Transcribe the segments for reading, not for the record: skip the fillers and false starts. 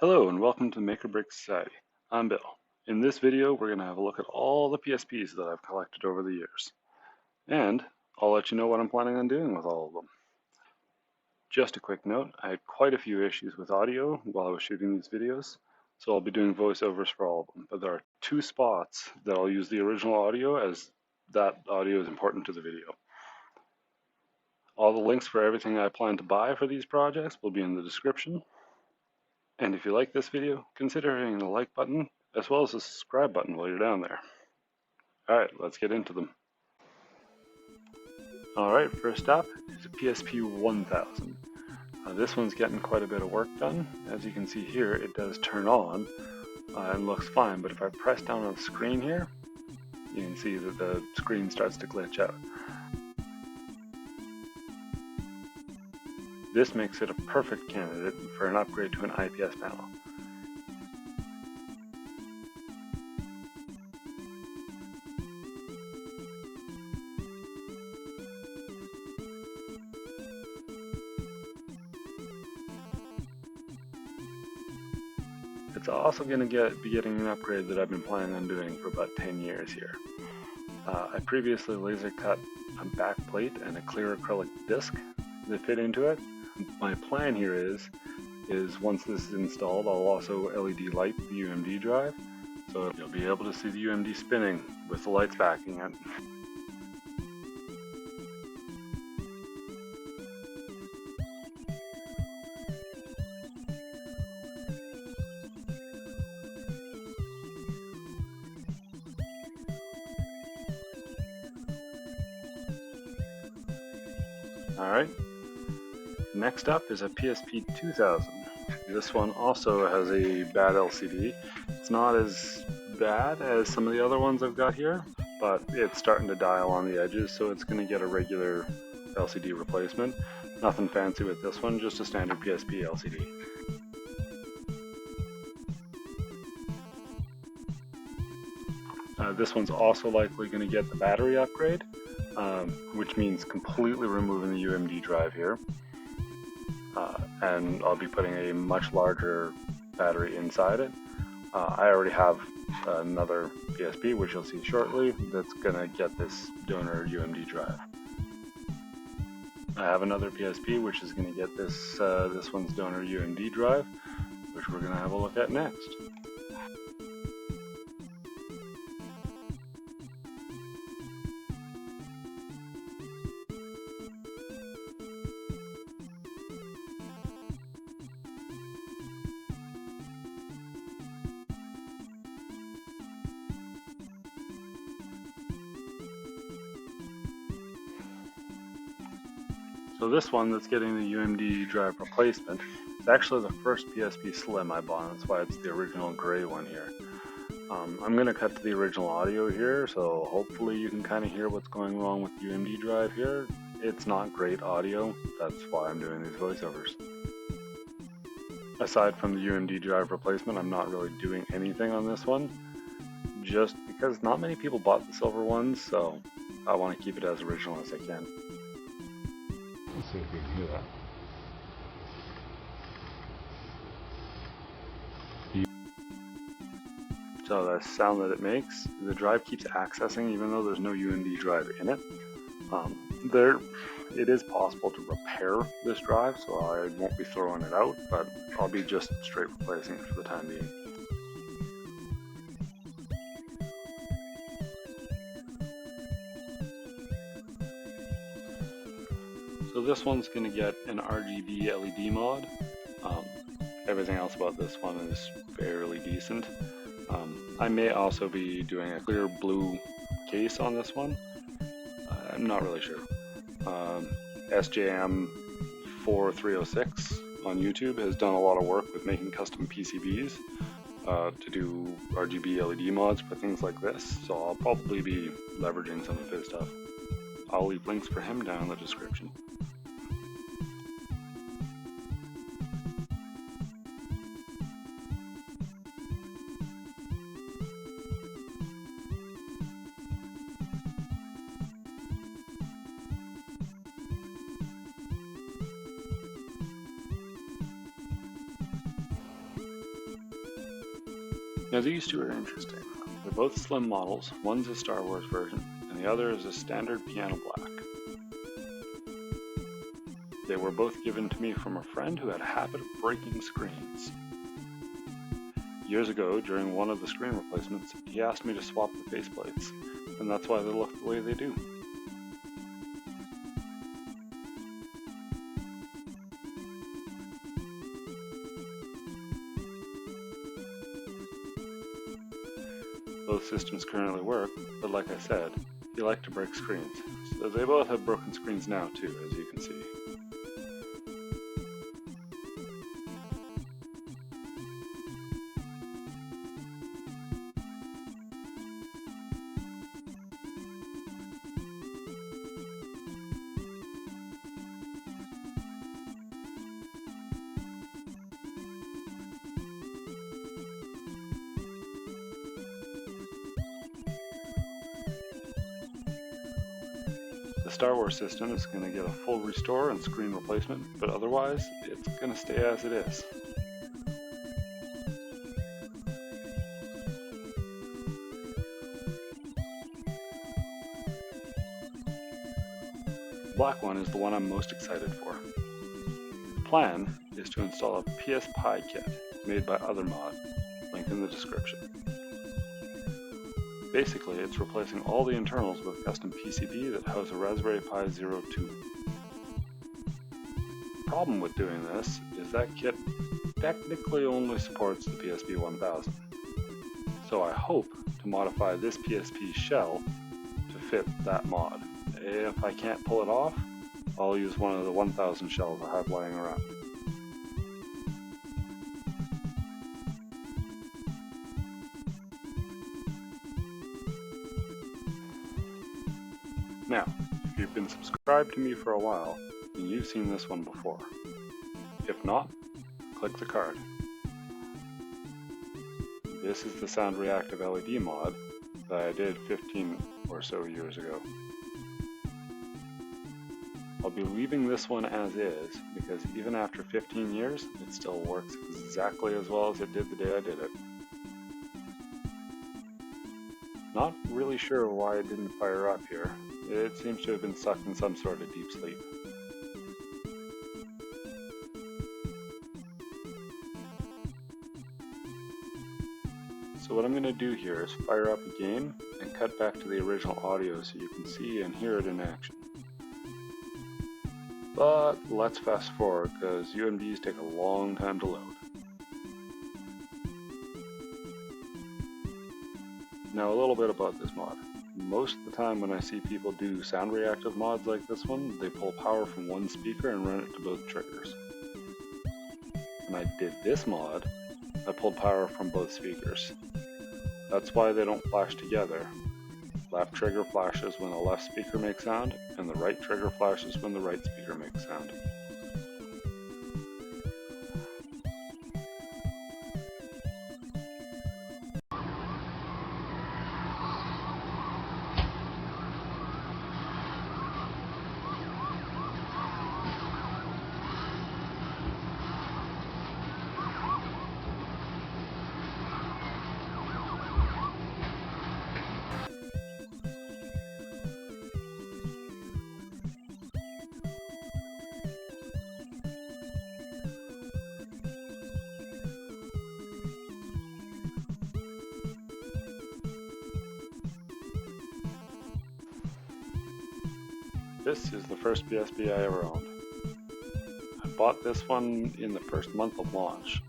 Hello and welcome to Make or Break Society. I'm Bill. In this video, we're going to have a look at all the PSPs that I've collected over the years. And I'll let you know what I'm planning on doing with all of them. Just a quick note, I had quite a few issues with audio while I was shooting these videos, so I'll be doing voiceovers for all of them. But there are two spots that I'll use the original audio as that audio is important to the video. All the links for everything I plan to buy for these projects will be in the description. And if you like this video, consider hitting the like button as well as the subscribe button while you're down there. Alright, let's get into them. Alright, first up is a PSP 1000. This one's getting quite a bit of work done. As you can see here, it does turn on and looks fine, but if I press down on the screen here, you can see that the screen starts to glitch out. This makes it a perfect candidate for an upgrade to an IPS panel. It's also going to be getting an upgrade that I've been planning on doing for about 10 years here. I previously laser cut a back plate and a clear acrylic disc that fit into it. My plan here is once this is installed, I'll also LED light the UMD drive, so you'll be able to see the UMD spinning with the lights backing it. Alright, next up is a PSP 2000. This one also has a bad LCD. It's not as bad as some of the other ones I've got here, but it's starting to dial on the edges, so it's going to get a regular LCD replacement. Nothing fancy with this one, just a standard PSP LCD. This one's also likely going to get the battery upgrade, which means completely removing the UMD drive here. And I'll be putting a much larger battery inside it. I already have another PSP, which you'll see shortly, that's going to get this donor UMD drive. I have another PSP, which is going to get this one's donor UMD drive, which we're going to have a look at next. So this one that's getting the UMD drive replacement is actually the first PSP Slim I bought. That's why it's the original gray one here. I'm going to cut to the original audio here, so hopefully you can kind of hear what's going wrong with the UMD drive here. It's not great audio, that's why I'm doing these voiceovers. Aside from the UMD drive replacement, I'm not really doing anything on this one, just because not many people bought the silver ones, so I want to keep it as original as I can. Let's see if we can hear that. So the sound that it makes, the drive keeps accessing even though there's no UMD drive in it. It is possible to repair this drive, so I won't be throwing it out, but I'll be just straight replacing it for the time being. So this one's going to get an RGB LED mod. Everything else about this one is fairly decent. I may also be doing a clear blue case on this one. I'm not really sure. SJM4306 on YouTube has done a lot of work with making custom PCBs to do RGB LED mods for things like this, so I'll probably be leveraging some of his stuff. I'll leave links for him down in the description. Now these two are interesting. They're both slim models. One's a Star Wars version, and the other is a standard piano black. They were both given to me from a friend who had a habit of breaking screens. Years ago, during one of the screen replacements, he asked me to swap the faceplates, and that's why they look the way they do. Both systems currently work, but like I said, he liked to break screens, so they both have broken screens now too, as you can see. The Star Wars system is going to get a full restore and screen replacement, but otherwise, it's going to stay as it is. The black one is the one I'm most excited for. The plan is to install a PSP kit made by OtherMod, linked in the description. Basically, it's replacing all the internals with a custom PCB that house a Raspberry Pi Zero 2. The problem with doing this is that kit technically only supports the PSP 1000. So I hope to modify this PSP shell to fit that mod. If I can't pull it off, I'll use one of the 1000 shells I have lying around. Now, if you've been subscribed to me for a while, then you've seen this one before. If not, click the card. This is the sound reactive LED mod that I did 15 or so years ago. I'll be leaving this one as is, because even after 15 years, it still works exactly as well as it did the day I did it. Not really sure why it didn't fire up here. It seems to have been stuck in some sort of deep sleep. So what I'm going to do here is fire up a game and cut back to the original audio so you can see and hear it in action. But let's fast forward because UMDs take a long time to load. Now a little bit about this mod. Most of the time when I see people do sound reactive mods like this one, they pull power from one speaker and run it to both triggers. When I did this mod, I pulled power from both speakers. That's why they don't flash together. Left trigger flashes when the left speaker makes sound, and the right trigger flashes when the right speaker makes sound. This is the first PSP I ever owned. I bought this one in the first month of launch.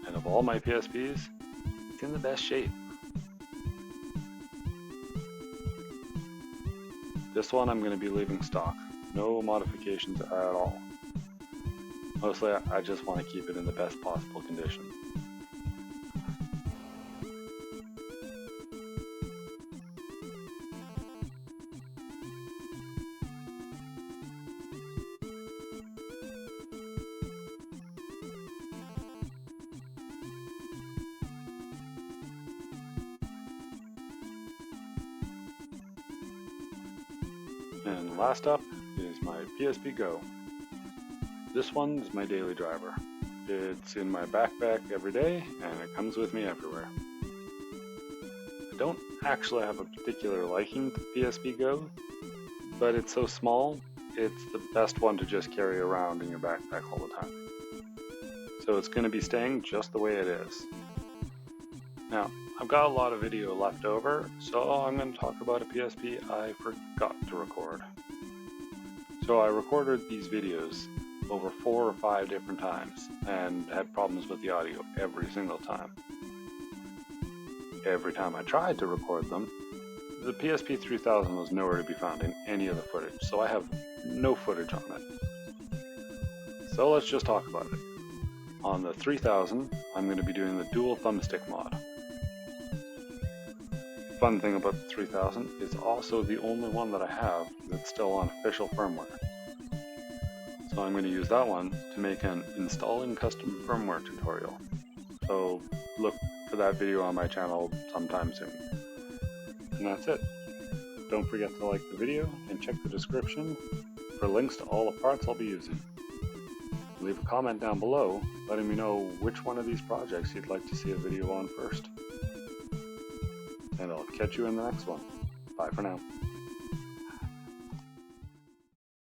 And of all my PSPs, it's in the best shape. This one I'm going to be leaving stock. No modifications at all. Mostly I just want to keep it in the best possible condition. And last up is my PSP Go. This one is my daily driver. It's in my backpack every day, and it comes with me everywhere. I don't actually have a particular liking to PSP Go, but it's so small, it's the best one to just carry around in your backpack all the time. So it's going to be staying just the way it is. Now, I've got a lot of video left over, so I'm going to talk about a PSP I forgot to record. So I recorded these videos over 4 or 5 different times and had problems with the audio every single time. Every time I tried to record them, the PSP 3000 was nowhere to be found in any of the footage, so I have no footage on it. So let's just talk about it. On the 3000, I'm going to be doing the dual thumbstick mod. Fun thing about the 3000, it's also the only one that I have that's still on official firmware. So I'm going to use that one to make an installing custom firmware tutorial. So look for that video on my channel sometime soon. And that's it. Don't forget to like the video and check the description for links to all the parts I'll be using. Leave a comment down below letting me know which one of these projects you'd like to see a video on first. And I'll catch you in the next one. Bye for now.